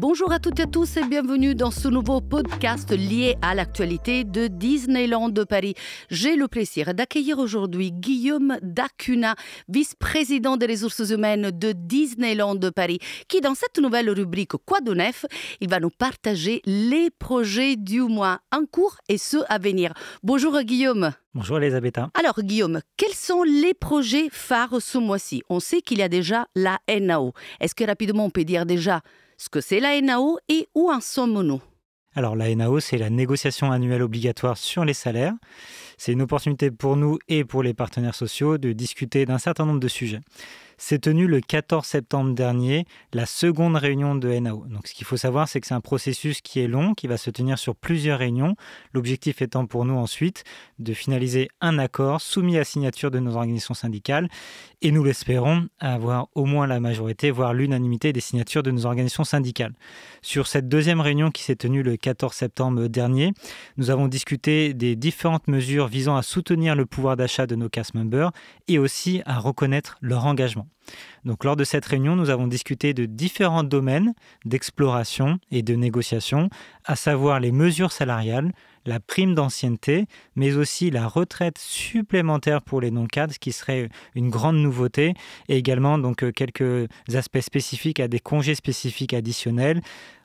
Bonjour à toutes et à tous et bienvenue dans ce nouveau podcast lié à l'actualité de Disneyland de Paris. J'ai le plaisir d'accueillir aujourd'hui Guillaume Dacuna, vice-président des ressources humaines de Disneyland de Paris, qui dans cette nouvelle rubrique Quoi de neuf, il va nous partager les projets du mois en cours et ceux à venir. Bonjour Guillaume. Bonjour Elisabetta. Alors Guillaume, quels sont les projets phares ce mois-ci? On sait qu'il y a déjà la NAO. Est-ce que rapidement on peut dire déjà ce que c'est la NAO et où en sommes-nous? Alors la NAO, c'est la négociation annuelle obligatoire sur les salaires. C'est une opportunité pour nous et pour les partenaires sociaux de discuter d'un certain nombre de sujets. C'est tenu le 14 septembre dernier, la seconde réunion de NAO. Donc, ce qu'il faut savoir, c'est que c'est un processus qui est long, qui va se tenir sur plusieurs réunions. L'objectif étant pour nous ensuite de finaliser un accord soumis à signature de nos organisations syndicales. Et nous l'espérons avoir au moins la majorité, voire l'unanimité des signatures de nos organisations syndicales. Sur cette deuxième réunion qui s'est tenue le 14 septembre dernier, nous avons discuté des différentes mesures visant à soutenir le pouvoir d'achat de nos cast members et aussi à reconnaître leur engagement. Donc, lors de cette réunion, nous avons discuté de différents domaines d'exploration et de négociation, à savoir les mesures salariales, la prime d'ancienneté, mais aussi la retraite supplémentaire pour les non-cadres, ce qui serait une grande nouveauté, et également donc, quelques aspects spécifiques à des congés spécifiques additionnels,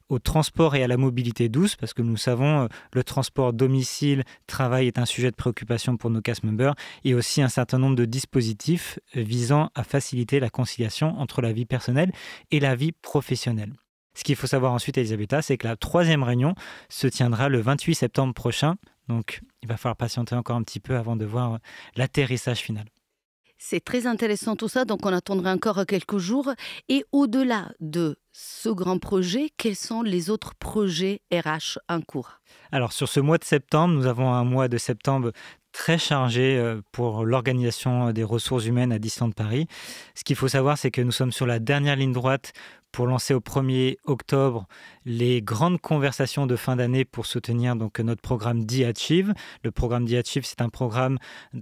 au transport et à la mobilité douce, parce que nous savons le transport domicile-travail est un sujet de préoccupation pour nos cast members, et aussi un certain nombre de dispositifs visant à faciliter la conciliation entre la vie personnelle et la vie professionnelle. Ce qu'il faut savoir ensuite, Elisabetta, c'est que la troisième réunion se tiendra le 28 septembre prochain, donc il va falloir patienter encore un petit peu avant de voir l'atterrissage final. C'est très intéressant tout ça, donc on attendra encore quelques jours. Et au-delà de ce grand projet, quels sont les autres projets RH en cours? Alors sur ce mois de septembre, nous avons un mois de septembre très chargé pour l'organisation des ressources humaines à Disneyland Paris. Ce qu'il faut savoir, c'est que nous sommes sur la dernière ligne droite pour lancer au 1er octobre les grandes conversations de fin d'année pour soutenir donc notre programme D-Achieve. Le programme D-Achieve, c'est un programme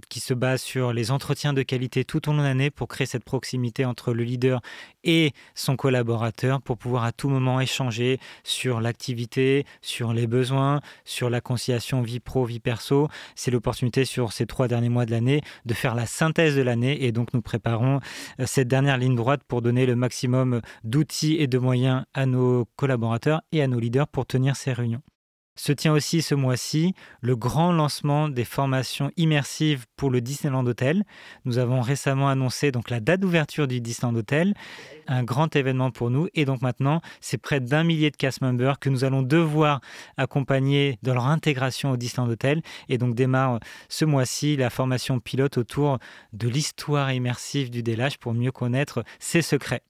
qui se base sur les entretiens de qualité tout au long de l'année pour créer cette proximité entre le leader et son collaborateur pour pouvoir à tout moment échanger sur l'activité, sur les besoins, sur la conciliation vie pro, vie perso. C'est l'opportunité sur ces 3 derniers mois de l'année de faire la synthèse de l'année et donc nous préparons cette dernière ligne droite pour donner le maximum d'outils et de moyens à nos collaborateurs et à nos leaders pour tenir ces réunions. Se tient aussi ce mois-ci le grand lancement des formations immersives pour le Disneyland Hotel. Nous avons récemment annoncé donc la date d'ouverture du Disneyland Hotel, un grand événement pour nous. Et donc maintenant, c'est près d'1 millier de cast members que nous allons devoir accompagner dans leur intégration au Disneyland Hotel. Et donc démarre ce mois-ci la formation pilote autour de l'histoire immersive du DLH pour mieux connaître ses secrets.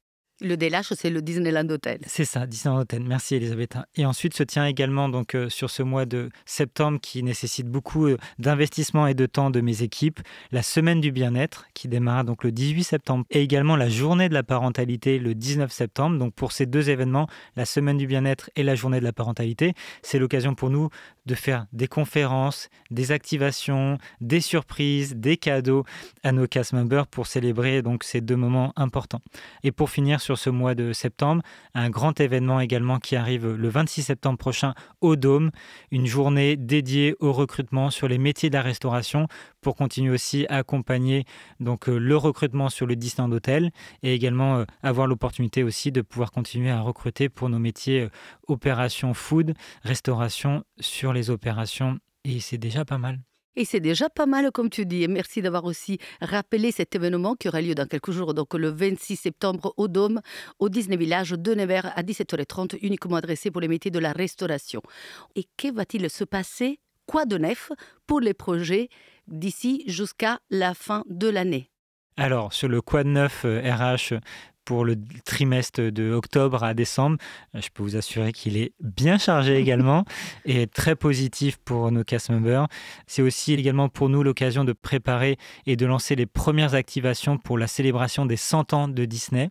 Le DLH, c'est le Disneyland Hotel. C'est ça, Disneyland Hotel. Merci Elisabetta. Et ensuite se tient également donc, sur ce mois de septembre qui nécessite beaucoup d'investissement et de temps de mes équipes, la semaine du bien-être qui démarre donc le 18 septembre et également la journée de la parentalité le 19 septembre. Donc pour ces deux événements, la semaine du bien-être et la journée de la parentalité, c'est l'occasion pour nous de faire des conférences, des activations, des surprises, des cadeaux à nos cast members pour célébrer donc ces deux moments importants. Et pour finir sur ce mois de septembre, un grand événement également qui arrive le 26 septembre prochain au Dôme, une journée dédiée au recrutement sur les métiers de la restauration pour continuer aussi à accompagner donc, le recrutement sur le Disneyland Hotel et également avoir l'opportunité aussi de pouvoir continuer à recruter pour nos métiers opération food, restauration sur les opérations et c'est déjà pas mal. Et c'est déjà pas mal, comme tu dis. Et merci d'avoir aussi rappelé cet événement qui aura lieu dans quelques jours, donc le 26 septembre au Dôme, au Disney Village, de 9h à 17h30, uniquement adressé pour les métiers de la restauration. Et que va-t-il se passer? Quoi de neuf pour les projets d'ici jusqu'à la fin de l'année? Alors, sur le Quoi de neuf RH pour le trimestre de octobre à décembre, je peux vous assurer qu'il est bien chargé également et très positif pour nos cast members. C'est aussi également pour nous l'occasion de préparer et de lancer les premières activations pour la célébration des 100 ans de Disney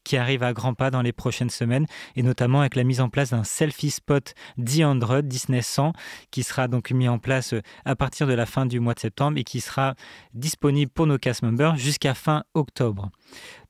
qui arrive à grands pas dans les prochaines semaines et notamment avec la mise en place d'un selfie spot D100, Disney 100, qui sera donc mis en place à partir de la fin du mois de septembre et qui sera disponible pour nos cast members jusqu'à fin octobre.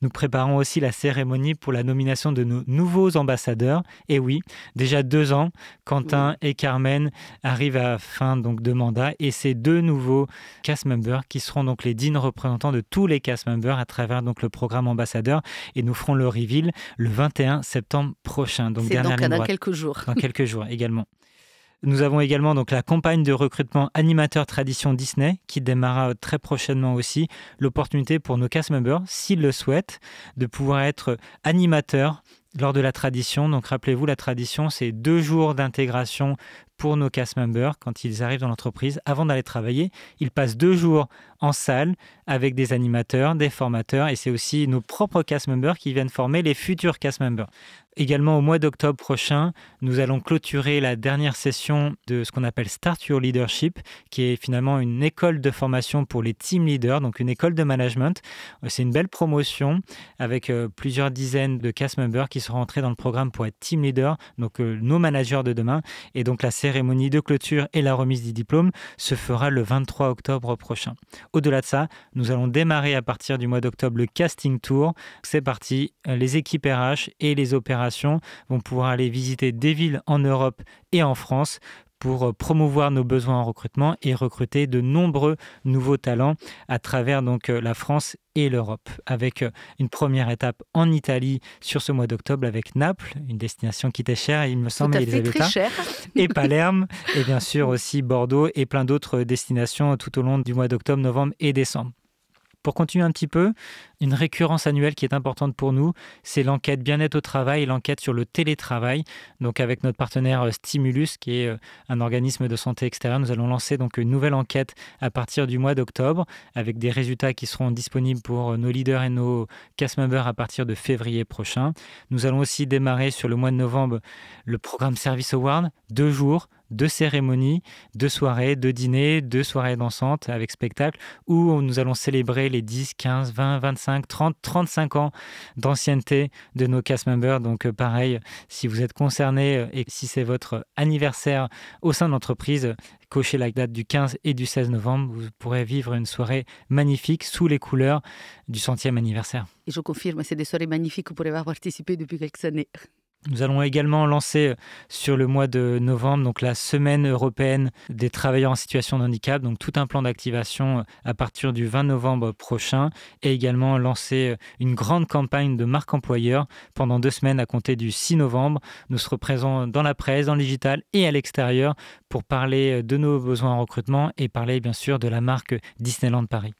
Nous préparons aussi la cérémonie pour la nomination de nos nouveaux ambassadeurs. Et oui, déjà 2 ans, Quentin et Carmen arrivent à fin donc, de mandat et ces 2 nouveaux cast members qui seront donc les dignes représentants de tous les cast members à travers donc, le programme ambassadeur et nous ferons le reveal le 21 septembre prochain. Donc, c'est donc dans quelques jours. Dans quelques jours également. Nous avons également donc la campagne de recrutement animateur tradition Disney qui démarrera très prochainement aussi. L'opportunité pour nos cast members, s'ils le souhaitent, de pouvoir être animateurs lors de la tradition. Donc rappelez-vous, la tradition, c'est 2 jours d'intégration pour nos cast members quand ils arrivent dans l'entreprise. Avant d'aller travailler, ils passent 2 jours en salle avec des animateurs, des formateurs et c'est aussi nos propres cast members qui viennent former les futurs cast members. Également au mois d'octobre prochain, nous allons clôturer la dernière session de ce qu'on appelle Start Your Leadership, qui est finalement une école de formation pour les team leaders, donc une école de management. C'est une belle promotion avec plusieurs dizaines de cast members qui seront entrés dans le programme pour être team leader, donc nos managers de demain. Et donc la cérémonie de clôture et la remise du diplôme se fera le 23 octobre prochain. Au-delà de ça, nous allons démarrer à partir du mois d'octobre le casting tour. C'est parti, les équipes RH et les opérations vont pouvoir aller visiter des villes en Europe et en France pour promouvoir nos besoins en recrutement et recruter de nombreux nouveaux talents à travers donc la France et l'Europe, avec une première étape en Italie sur ce mois d'octobre avec Naples, une destination qui était chère, il me semble, Elisabetta, et Palerme, et bien sûr aussi Bordeaux et plein d'autres destinations tout au long du mois d'octobre, novembre et décembre. Pour continuer un petit peu, une récurrence annuelle qui est importante pour nous, c'est l'enquête bien-être au travail et l'enquête sur le télétravail. Donc avec notre partenaire Stimulus, qui est un organisme de santé extérieur, nous allons lancer donc une nouvelle enquête à partir du mois d'octobre avec des résultats qui seront disponibles pour nos leaders et nos cast members à partir de février prochain. Nous allons aussi démarrer sur le mois de novembre le programme Service Award, 2 jours, 2 cérémonies, 2 soirées, 2 dîners, 2 soirées dansantes avec spectacle où nous allons célébrer les 10, 15, 20, 25, 30, 35 ans d'ancienneté de nos cast members. Donc pareil, si vous êtes concerné et si c'est votre anniversaire au sein de l'entreprise, cochez la date du 15 et du 16 novembre. Vous pourrez vivre une soirée magnifique sous les couleurs du 100e anniversaire. Et je confirme, c'est des soirées magnifiques pour avoir participé depuis quelques années. Nous allons également lancer sur le mois de novembre donc la semaine européenne des travailleurs en situation de handicap, donc tout un plan d'activation à partir du 20 novembre prochain et également lancer une grande campagne de marque employeur pendant 2 semaines à compter du 6 novembre. Nous serons présents dans la presse, dans le digital et à l'extérieur pour parler de nos besoins en recrutement et parler bien sûr de la marque Disneyland Paris.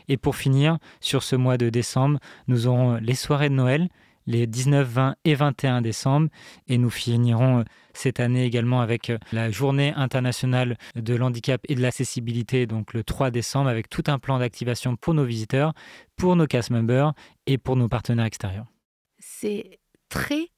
Et pour finir, sur ce mois de décembre, nous aurons les soirées de Noël, les 19, 20 et 21 décembre. Et nous finirons cette année également avec la journée internationale de l'handicap et de l'accessibilité, donc le 3 décembre, avec tout un plan d'activation pour nos visiteurs, pour nos cast members et pour nos partenaires extérieurs. C'est très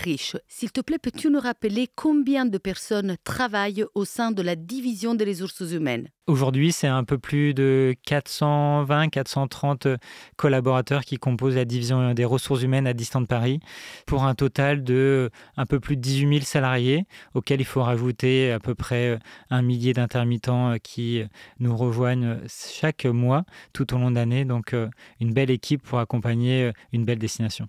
riche. S'il te plaît, peux-tu nous rappeler combien de personnes travaillent au sein de la division des ressources humaines ? Aujourd'hui, c'est un peu plus de 420-430 collaborateurs qui composent la division des ressources humaines à Disneyland Paris pour un total de un peu plus de 18 000 salariés auxquels il faut rajouter à peu près 1 millier d'intermittents qui nous rejoignent chaque mois tout au long de l'année. Donc, une belle équipe pour accompagner une belle destination.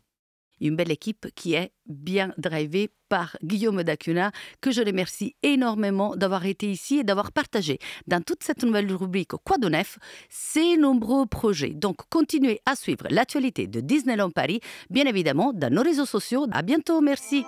Une belle équipe qui est bien drivée par Guillaume Dacuna, que je remercie énormément d'avoir été ici et d'avoir partagé dans toute cette nouvelle rubrique Quoi de neuf ces nombreux projets. Donc, continuez à suivre l'actualité de Disneyland Paris, bien évidemment, dans nos réseaux sociaux. À bientôt, merci.